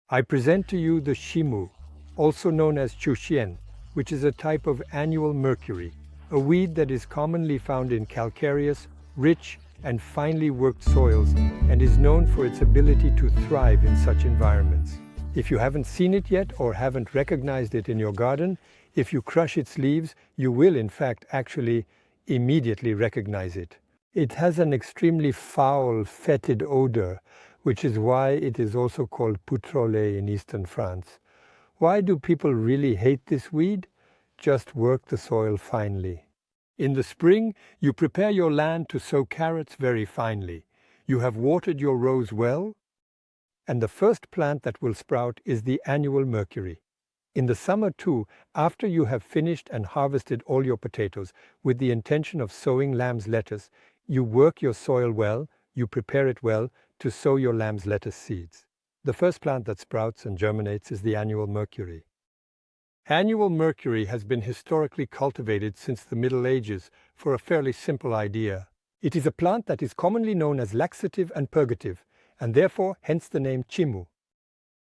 I present to you the chimou, also known as chien, which is a type of annual mercury, a weed that is commonly found in calcareous, rich, and finely worked soils and is known for its ability to thrive in such environments. If you haven't seen it yet or haven't recognized it in your garden, if you crush its leaves, you will in fact actually immediately recognize it. It has an extremely foul, fetid odor, which is why it is also called foirolle in eastern France. Why do people really hate this weed? Just work the soil finely. In the spring, you prepare your land to sow carrots very finely. You have watered your rows well, and the first plant that will sprout is the annual mercury. In the summer too, after you have finished and harvested all your potatoes with the intention of sowing lamb's lettuce, you work your soil well, you prepare it well to sow your lamb's lettuce seeds. The first plant that sprouts and germinates is the annual mercury. Annual mercury has been historically cultivated since the Middle Ages for a fairly simple idea. It is a plant that is commonly known as laxative and purgative, and therefore hence the name chimou.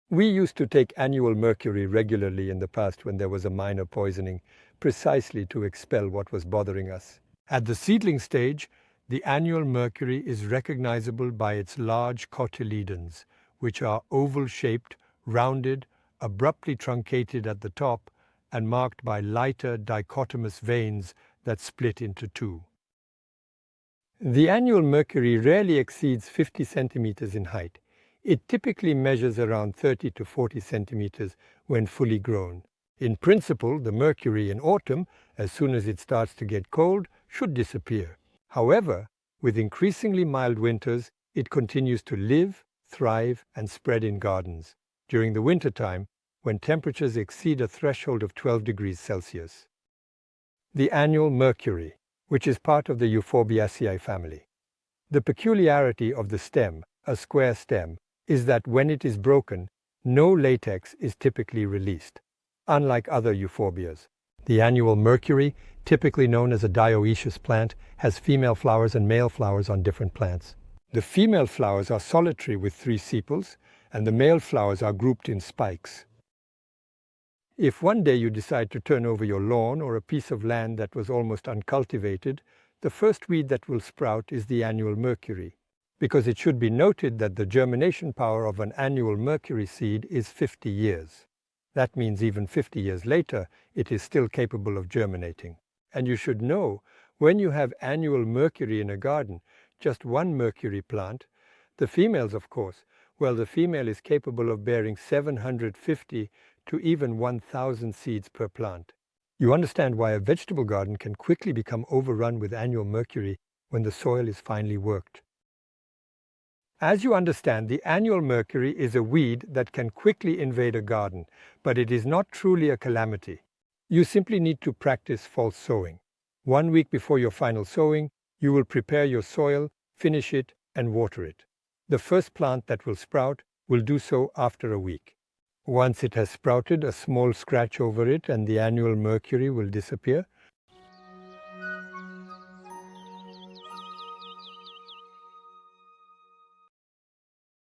We used to take annual mercury regularly in the past when there was a minor poisoning, precisely to expel what was bothering us. At the seedling stage, the annual mercury is recognizable by its large cotyledons, which are oval-shaped, rounded, abruptly truncated at the top, and marked by lighter dichotomous veins that split into two. The annual mercury rarely exceeds 50 centimeters in height. It typically measures around 30 to 40 centimeters when fully grown. In principle, the mercury in autumn, as soon as it starts to get cold, should disappear. However, with increasingly mild winters, it continues to live, thrive, and spread in gardens during the wintertime when temperatures exceed a threshold of 12 degrees Celsius. The annual mercury, which is part of the Euphorbiaceae family. The peculiarity of the stem, a square stem, is that when it is broken, no latex is typically released, unlike other euphorbias. The annual mercury, typically known as a dioecious plant, has female flowers and male flowers on different plants. The female flowers are solitary with 3 sepals, and the male flowers are grouped in spikes. If one day you decide to turn over your lawn or a piece of land that was almost uncultivated, the first weed that will sprout is the annual mercury, because it should be noted that the germination power of an annual mercury seed is 50 years. That means even 50 years later, it is still capable of germinating. And you should know, when you have annual mercury in a garden, just one mercury plant, the females of course, well, the female is capable of bearing 750 to even 1,000 seeds per plant. You understand why a vegetable garden can quickly become overrun with annual mercury when the soil is finely worked. As you understand, the annual mercury is a weed that can quickly invade a garden, but it is not truly a calamity. You simply need to practice false sowing. 1 week before your final sowing, you will prepare your soil, finish it, and water it. The first plant that will sprout will do so after a week. Once it has sprouted, a small scratch over it and the annual mercury will disappear.